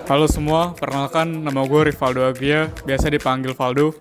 Halo semua, perkenalkan nama gue Rivaldo Agria, biasa dipanggil Valdo.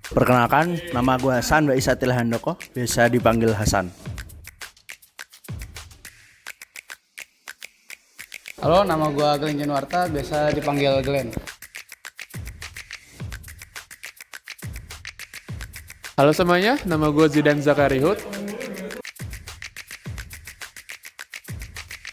Perkenalkan, nama gue Hasan Isatil Handoko, biasa dipanggil Hasan. Halo, nama gue Glenn Januarta, biasa dipanggil Glenn. Halo semuanya, nama gue Zidan Zakarihut.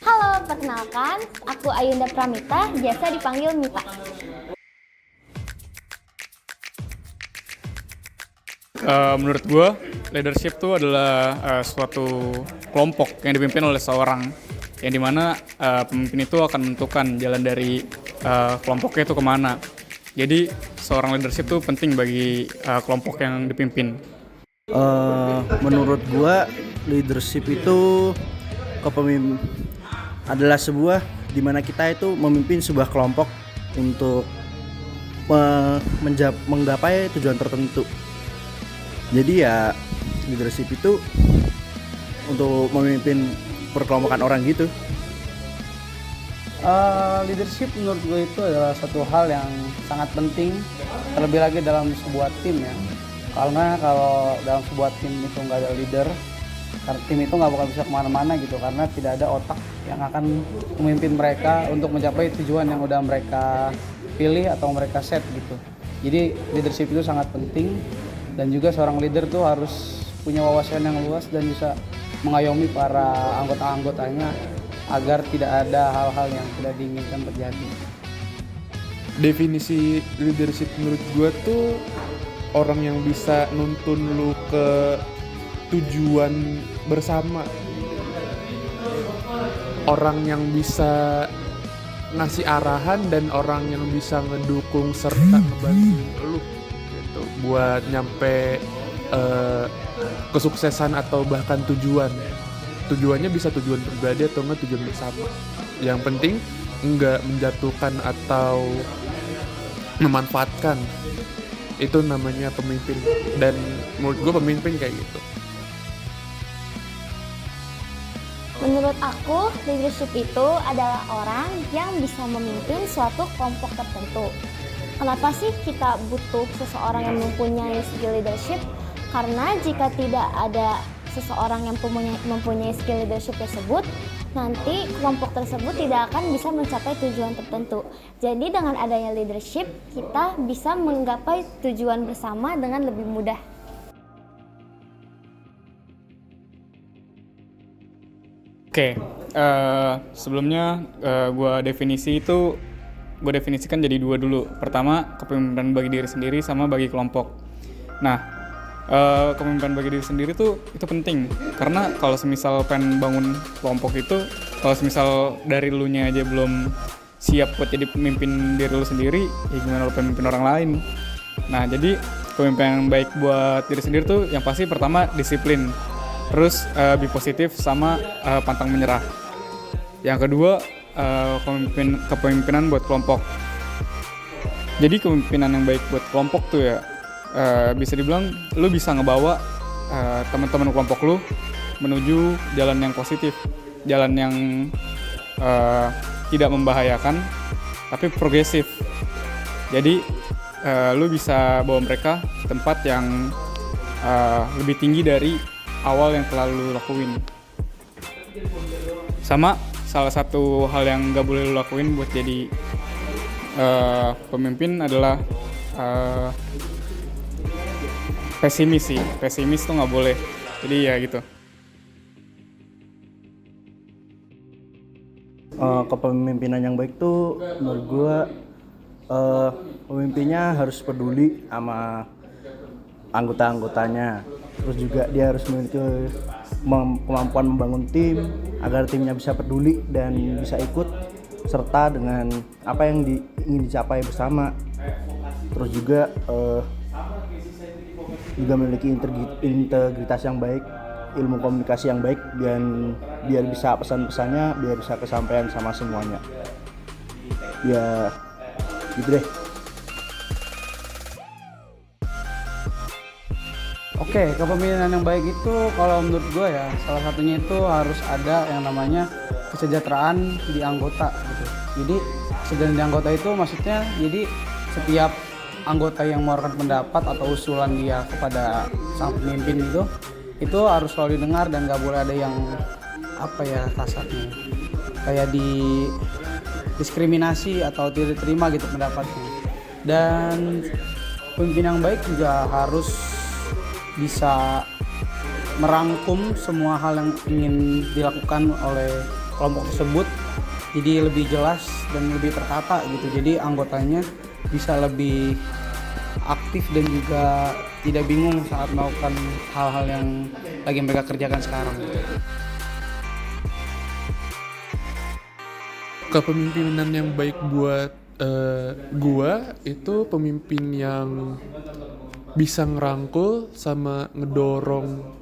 Halo, perkenalkan, aku Ayunda Pramita, biasa dipanggil Mita. Menurut gue, leadership itu adalah suatu kelompok yang dipimpin oleh seorang, yang dimana pemimpin itu akan menentukan jalan dari kelompoknya itu kemana. Jadi seorang leadership itu penting bagi kelompok yang dipimpin. Menurut gue, leadership itu adalah sebuah dimana kita itu memimpin sebuah kelompok untuk menggapai tujuan tertentu. Jadi ya leadership itu untuk memimpin perkelompokan orang gitu. Leadership menurut gue itu adalah satu hal yang sangat penting, terlebih lagi dalam sebuah tim ya. Karena kalau dalam sebuah tim itu nggak ada leader, karena tim itu nggak bakal bisa kemana-mana gitu, karena tidak ada otak yang akan memimpin mereka untuk mencapai tujuan yang udah mereka pilih atau mereka set gitu. Jadi leadership itu sangat penting, dan juga seorang leader tuh harus punya wawasan yang luas dan bisa mengayomi para anggota-anggotanya agar tidak ada hal-hal yang tidak diinginkan terjadi. Definisi leadership menurut gue tuh orang yang bisa nuntun lu ke tujuan bersama. Orang yang bisa ngasih arahan dan orang yang bisa ngedukung serta ngebantuin lu gitu buat nyampe kesuksesan atau bahkan tujuan. Tujuannya bisa tujuan pribadi atau enggak tujuan bersama. Yang penting enggak menjatuhkan atau memanfaatkan. Itu namanya pemimpin. Dan menurut gue pemimpin kayak gitu. Menurut aku, leadership itu adalah orang yang bisa memimpin suatu kelompok tertentu. Kenapa sih kita butuh seseorang yang mempunyai skill leadership? Karena jika tidak ada seseorang yang mempunyai skill leadership tersebut, nanti kelompok tersebut tidak akan bisa mencapai tujuan tertentu. Jadi dengan adanya leadership, kita bisa menggapai tujuan bersama dengan lebih mudah. Oke, sebelumnya gue definisikan jadi dua dulu. Pertama, kepemimpinan bagi diri sendiri sama bagi kelompok. Nah, kepemimpinan bagi diri sendiri itu penting, karena kalau semisal pengen bangun kelompok itu, kalau semisal dari lu nya aja belum siap buat jadi pemimpin diri lu sendiri, ya gimana lu pemimpin orang lain. Nah, jadi kepemimpinan yang baik buat diri sendiri tuh yang pasti pertama disiplin, terus be positif sama pantang menyerah. Yang kedua, kepemimpinan buat kelompok. Jadi kepemimpinan yang baik buat kelompok tuh ya, bisa dibilang lu bisa ngebawa teman-teman kelompok lu menuju jalan yang positif, jalan yang tidak membahayakan tapi progresif. Jadi lu bisa bawa mereka ke tempat yang lebih tinggi dari awal yang telah lu lakuin. Sama salah satu hal yang gak boleh lu lakuin buat jadi pemimpin adalah pesimis sih. Pesimis tuh gak boleh. Jadi ya gitu. Kepemimpinan yang baik tuh menurut gue pemimpinnya harus peduli sama anggota-anggotanya. Terus juga dia harus memiliki kemampuan membangun tim agar timnya bisa peduli dan bisa ikut serta dengan apa yang ingin dicapai bersama. Terus juga memiliki integritas yang baik, ilmu komunikasi yang baik, biar bisa pesan-pesannya biar bisa kesampaian sama semuanya. Ya gitu deh. Oke, kepemimpinan yang baik itu kalau menurut gue ya, salah satunya itu harus ada yang namanya kesejahteraan di anggota gitu. Jadi kesejahteraan di anggota itu maksudnya jadi setiap anggota yang mengeluarkan pendapat atau usulan dia kepada sang pemimpin itu harus selalu didengar dan nggak boleh ada yang apa ya kasarnya kayak diskriminasi atau tidak diterima gitu pendapatnya. Dan pemimpin yang baik juga harus bisa merangkum semua hal yang ingin dilakukan oleh kelompok tersebut jadi lebih jelas dan lebih tertata gitu. Jadi anggotanya bisa lebih aktif dan juga tidak bingung saat melakukan hal-hal yang lagi mereka kerjakan sekarang. Kepemimpinan yang baik buat gua itu pemimpin yang bisa ngerangkul sama ngedorong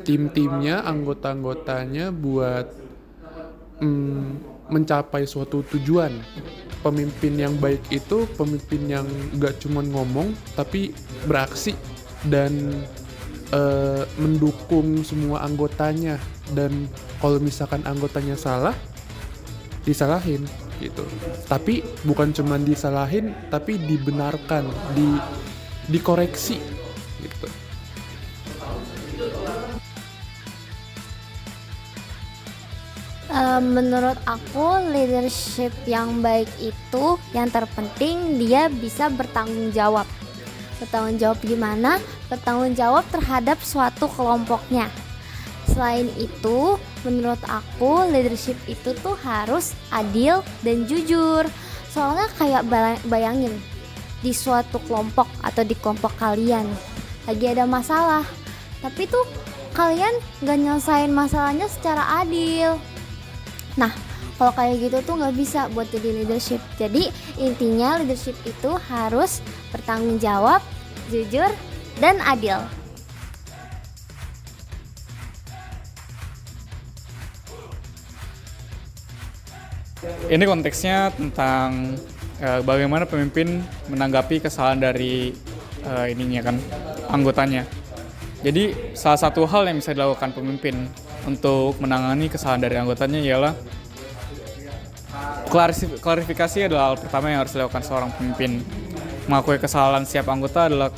tim-timnya, anggota-anggotanya buat mencapai suatu tujuan. Pemimpin yang baik itu pemimpin yang gak cuma ngomong tapi beraksi dan mendukung semua anggotanya, dan kalau misalkan anggotanya salah disalahin gitu, tapi bukan cuma disalahin tapi dibenarkan, dikoreksi gitu. Menurut aku leadership yang baik itu yang terpenting dia bisa bertanggung jawab. Bertanggung jawab gimana? Bertanggung jawab terhadap suatu kelompoknya. Selain itu, menurut aku leadership itu tuh harus adil dan jujur. Soalnya kayak bayangin di suatu kelompok atau di kelompok kalian lagi ada masalah, tapi tuh kalian gak nyelesain masalahnya secara adil. Nah, kalau kayak gitu tuh nggak bisa buat jadi leadership. Jadi intinya leadership itu harus bertanggung jawab, jujur, dan adil. Ini konteksnya tentang bagaimana pemimpin menanggapi kesalahan dari anggotanya. Jadi salah satu hal yang bisa dilakukan pemimpin untuk menangani kesalahan dari anggotanya ialah klarifikasi adalah hal pertama yang harus dilakukan seorang pemimpin. Mengakui kesalahan setiap anggota adalah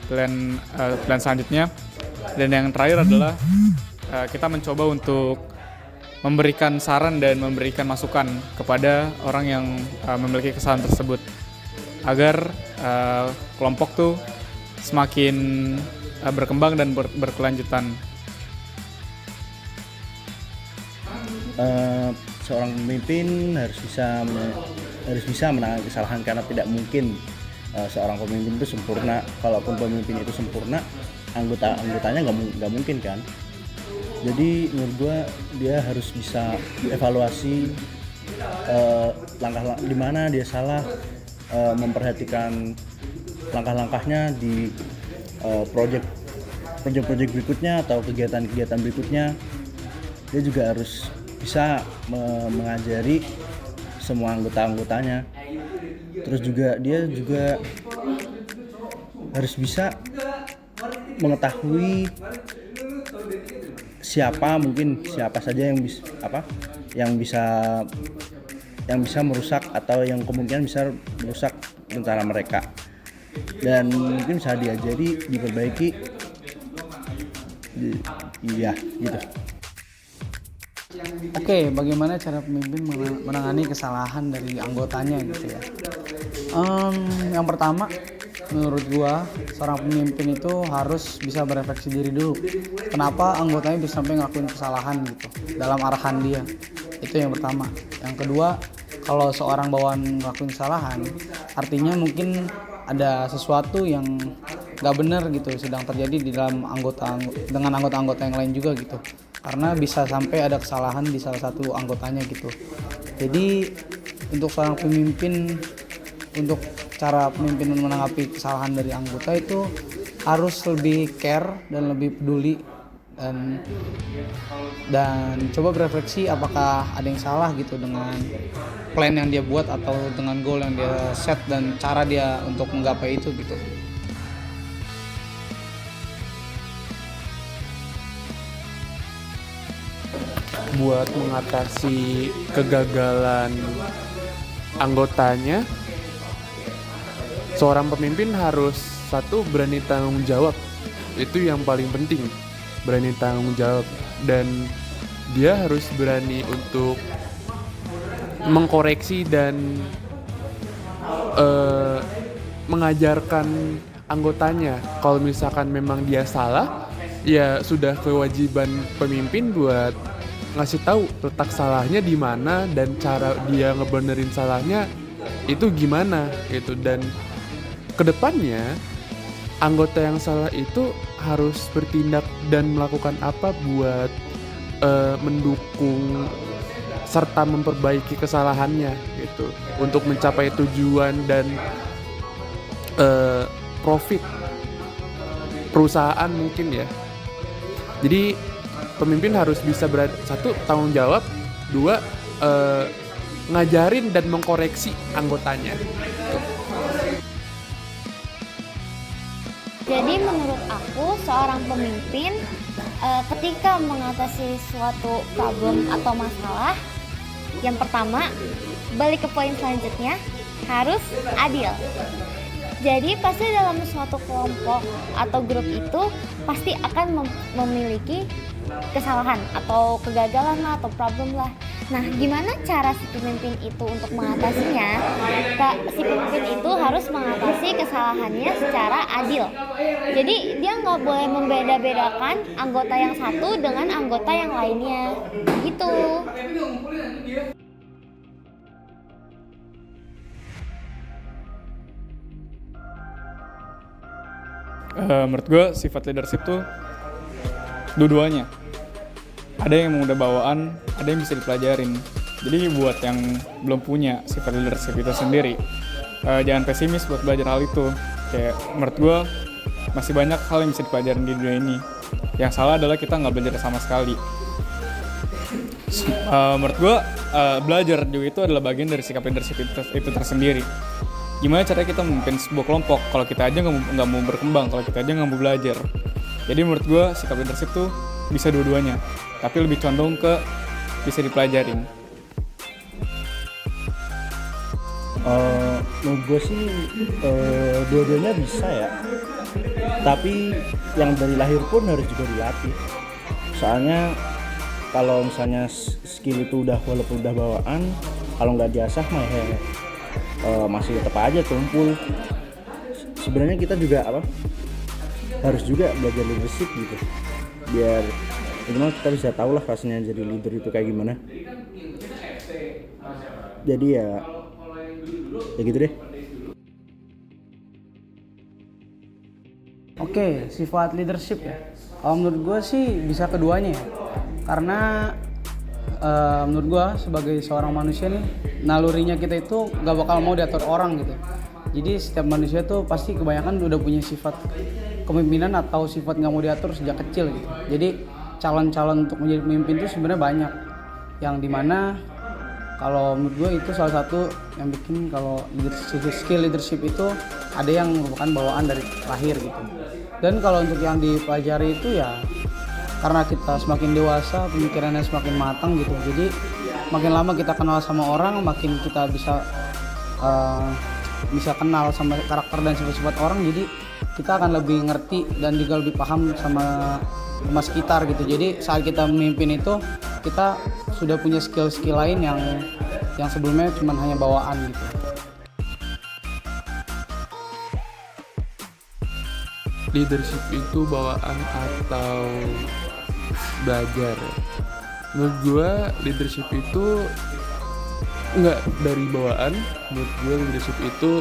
plan selanjutnya. Dan yang terakhir adalah kita mencoba untuk memberikan saran dan memberikan masukan kepada orang yang memiliki kesalahan tersebut agar kelompok tuh semakin berkembang dan berkelanjutan. Seorang pemimpin harus bisa menangani kesalahan, karena tidak mungkin seorang pemimpin itu sempurna. Kalaupun pemimpin itu sempurna, anggotanya nggak mungkin kan. Jadi menurut gue dia harus bisa evaluasi langkah di mana dia salah, memperhatikan langkah-langkahnya di proyek berikutnya atau kegiatan-kegiatan berikutnya. Dia juga harus bisa mengajari semua anggotanya. Terus juga dia juga harus bisa mengetahui siapa saja yang bisa merusak atau yang kemungkinan bisa merusak rencana mereka, dan mungkin bisa diperbaiki. Iya gitu. Oke, bagaimana cara pemimpin menangani kesalahan dari anggotanya gitu ya? Yang pertama, menurut gua seorang pemimpin itu harus bisa berefleksi diri dulu. Kenapa anggotanya bisa sampai ngelakuin kesalahan gitu dalam arahan dia? Itu yang pertama. Yang kedua, kalau seorang bawahan ngelakuin kesalahan, artinya mungkin ada sesuatu yang nggak benar gitu sedang terjadi di dalam dengan anggota-anggota yang lain juga gitu. Karena bisa sampai ada kesalahan di salah satu anggotanya gitu. Jadi untuk seorang pemimpin, untuk cara pemimpin menanggapi kesalahan dari anggota itu harus lebih care dan lebih peduli dan coba berefleksi apakah ada yang salah gitu dengan plan yang dia buat atau dengan goal yang dia set dan cara dia untuk menggapai itu gitu. buat mengatasi kegagalan anggotanya, seorang pemimpin harus satu berani tanggung jawab. Itu yang paling penting, berani tanggung jawab, dan dia harus berani untuk mengkoreksi dan mengajarkan anggotanya. Kalau misalkan memang dia salah, ya sudah kewajiban pemimpin buat ngasih tahu letak salahnya di mana dan cara dia ngebenerin salahnya itu gimana gitu. Dan kedepannya anggota yang salah itu harus bertindak dan melakukan apa buat mendukung serta memperbaiki kesalahannya gitu untuk mencapai tujuan dan profit perusahaan mungkin ya. Jadi pemimpin harus bisa satu tanggung jawab, dua ngajarin dan mengkoreksi anggotanya. Jadi menurut aku seorang pemimpin ketika mengatasi suatu problem atau masalah, yang pertama balik ke poin selanjutnya harus adil. Jadi pasti dalam suatu kelompok atau grup itu pasti akan memiliki kesalahan atau kegagalan lah atau problem lah. Nah, gimana cara si pemimpin itu untuk mengatasinya? Si pemimpin itu harus mengatasi kesalahannya secara adil. Jadi dia nggak boleh membeda-bedakan anggota yang satu dengan anggota yang lainnya, gitu. Menurut gue sifat leadership tuh dua-duanya. Ada yang udah bawaan, ada yang bisa dipelajarin. Jadi buat yang belum punya sifat leadership itu sendiri, jangan pesimis buat belajar hal itu. Kayak menurut gue masih banyak hal yang bisa dipelajarin di dunia ini. Yang salah adalah kita nggak belajar sama sekali. Menurut gue belajar juga itu adalah bagian dari sikap leadership itu tersendiri. Gimana caranya kita memimpin sebuah kelompok kalau kita aja nggak mau berkembang, kalau kita aja nggak mau belajar. Jadi menurut gue sikap leadership tuh bisa dua-duanya, tapi lebih condong ke bisa dipelajarin. Menurut gue sih dua-duanya bisa ya, tapi yang dari lahir pun harus juga dilatih. Soalnya kalau misalnya skill itu walaupun udah bawaan, kalau nggak diasah mah masih tetap aja tumpul. Sebenarnya kita juga harus juga belajar leadership gitu, biar minimal kita bisa tahu lah rasanya jadi leader itu kayak gimana. Jadi ya gitu deh. Oke, sifat leadership ya. Kalau menurut gue sih bisa keduanya ya. Karena menurut gue sebagai seorang manusia nih, nalurinya kita itu gak bakal mau diatur orang gitu. Jadi setiap manusia tuh pasti kebanyakan udah punya sifat kepemimpinan atau sifat gak mau diatur sejak kecil gitu. Jadi calon-calon untuk menjadi pemimpin tuh sebenarnya banyak. Yang dimana kalau menurut gue itu salah satu yang bikin kalau skill leadership itu ada yang merupakan bawaan dari lahir gitu. Dan kalau untuk yang dipelajari itu ya karena kita semakin dewasa, pemikirannya semakin matang gitu. Jadi makin lama kita kenal sama orang, makin kita bisa kenal sama karakter dan sifat-sifat orang. Jadi kita akan lebih ngerti dan juga lebih paham sama sekitar gitu. Jadi saat kita memimpin itu kita sudah punya skill-skill lain yang sebelumnya cuma hanya bawaan gitu. Leadership itu bawaan atau belajar. Menurut gue leadership itu nggak dari bawaan. Menurut gue leadership itu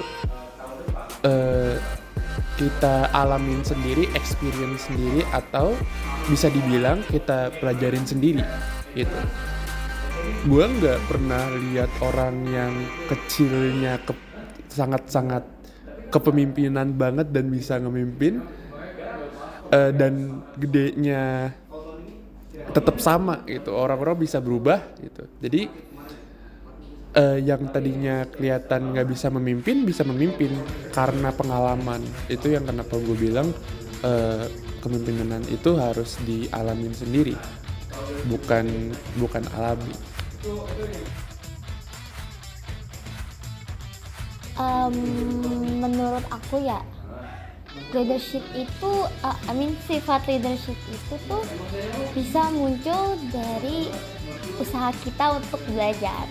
kita alamin sendiri, experience sendiri, atau bisa dibilang kita pelajarin sendiri gitu. Gue nggak pernah lihat orang yang kecilnya sangat-sangat kepemimpinan banget dan bisa ngemimpin, dan gedenya tetap sama gitu. Orang-orang bisa berubah gitu. Jadi yang tadinya kelihatan nggak bisa memimpin karena pengalaman. Itu yang kenapa gue bilang kepemimpinan itu harus dialamin sendiri. bukan alami. Menurut aku ya, leadership itu, sifat leadership itu tuh bisa muncul dari usaha kita untuk belajar.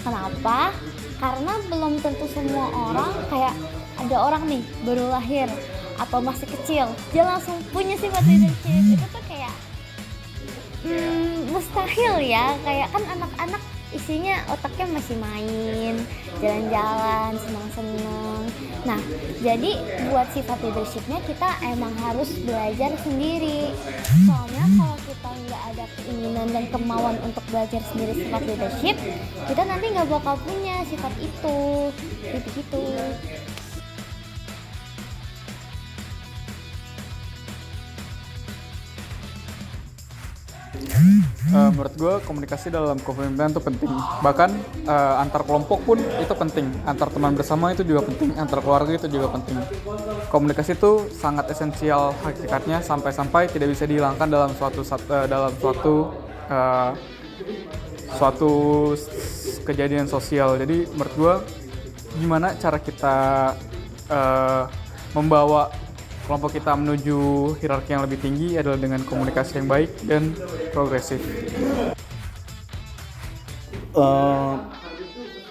Kenapa? Karena belum tentu semua orang, kayak ada orang nih baru lahir atau masih kecil, dia langsung punya sifat leadership. Itu tuh kayak mustahil ya, kayak kan anak-anak isinya otaknya masih main, jalan-jalan, senang-senang. Nah, jadi buat sifat leadershipnya kita emang harus belajar sendiri. Soalnya kalau kita nggak ada keinginan dan kemauan untuk belajar sendiri sifat leadership, kita nanti nggak bakal punya sifat itu, gitu-gitu. Menurut gue komunikasi dalam kepemimpinan itu penting. Bahkan antar kelompok pun itu penting. Antar teman bersama itu juga penting. Antar keluarga itu juga penting. Komunikasi itu sangat esensial hakikatnya, sampai-sampai tidak bisa dihilangkan dalam suatu kejadian sosial. Jadi menurut gue gimana cara kita membawa kelompok kita menuju hierarki yang lebih tinggi adalah dengan komunikasi yang baik dan progresif.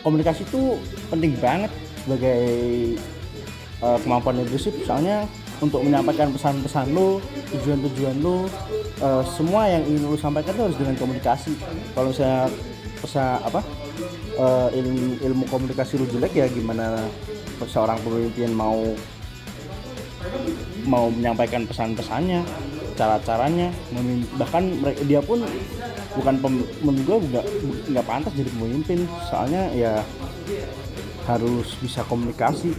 Komunikasi itu penting banget sebagai kemampuan leadership, soalnya untuk menyampaikan pesan-pesan lo, tujuan-tujuan lo, semua yang ingin lo sampaikan itu harus dengan komunikasi. Kalau misalnya ilmu komunikasi lo jelek, ya gimana seorang pemimpin mau menyampaikan pesan-pesannya, cara-caranya, bahkan dia pun menurut gue nggak pantas jadi pemimpin, soalnya ya harus bisa komunikasi.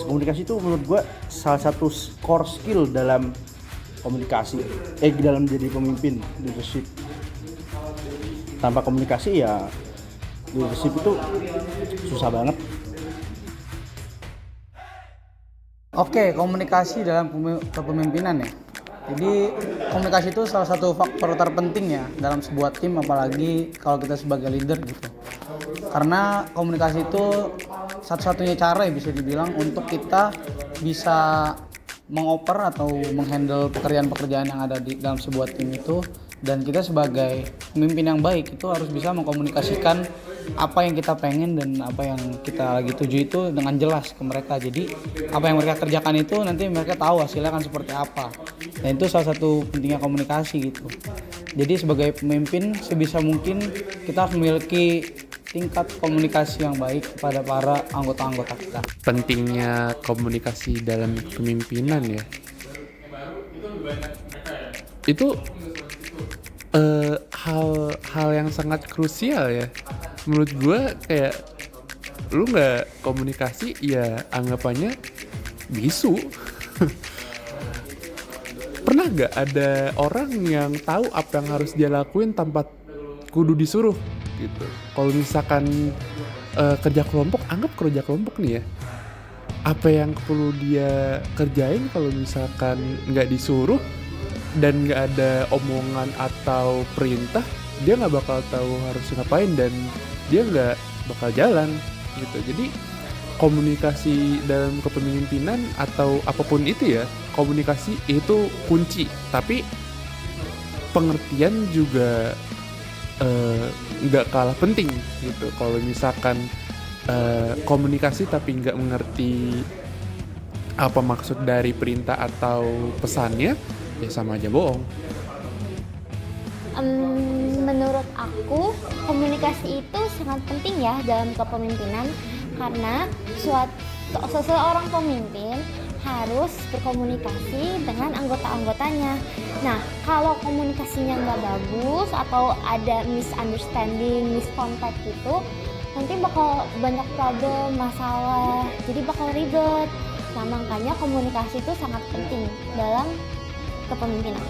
Komunikasi itu menurut gue salah satu core skill dalam komunikasi, dalam jadi pemimpin leadership. Tanpa komunikasi ya leadership itu susah banget. Oke, komunikasi dalam kepemimpinan ya. Jadi komunikasi itu salah satu faktor terpenting ya dalam sebuah tim, apalagi kalau kita sebagai leader gitu. Karena komunikasi itu satu-satunya cara ya bisa dibilang untuk kita bisa mengoper atau menghandle pekerjaan-pekerjaan yang ada di dalam sebuah tim itu. Dan kita sebagai pemimpin yang baik itu harus bisa mengkomunikasikan apa yang kita pengen dan apa yang kita lagi tuju itu dengan jelas ke mereka. Jadi apa yang mereka kerjakan itu nanti mereka tahu hasilnya akan seperti apa. Dan itu salah satu pentingnya komunikasi gitu. Jadi sebagai pemimpin sebisa mungkin kita harus memiliki tingkat komunikasi yang baik kepada para anggota-anggota kita. Pentingnya komunikasi dalam kepemimpinan ya. Itu hal yang sangat krusial ya. Menurut gue kayak lu nggak komunikasi ya anggapannya bisu. Pernah nggak ada orang yang tahu apa yang harus dia lakuin tanpa kudu disuruh gitu? Kalau misalkan kerja kelompok, anggap kerja kelompok nih ya, apa yang perlu dia kerjain kalau misalkan nggak disuruh dan nggak ada omongan atau perintah, dia nggak bakal tahu harus ngapain dan dia nggak bakal jalan gitu. Jadi komunikasi dalam kepemimpinan atau apapun itu ya, komunikasi itu kunci. Tapi pengertian juga nggak kalah penting gitu. Kalau misalkan komunikasi tapi nggak mengerti apa maksud dari perintah atau pesannya, ya sama aja bohong. Menurut aku komunikasi itu sangat penting ya dalam kepemimpinan, karena seseorang pemimpin harus berkomunikasi dengan anggota-anggotanya. Nah, kalau komunikasinya nggak bagus atau ada misunderstanding, miscontact gitu, nanti bakal banyak problem, masalah, jadi bakal ribet. Nah, makanya komunikasi itu sangat penting dalam kepemimpinan.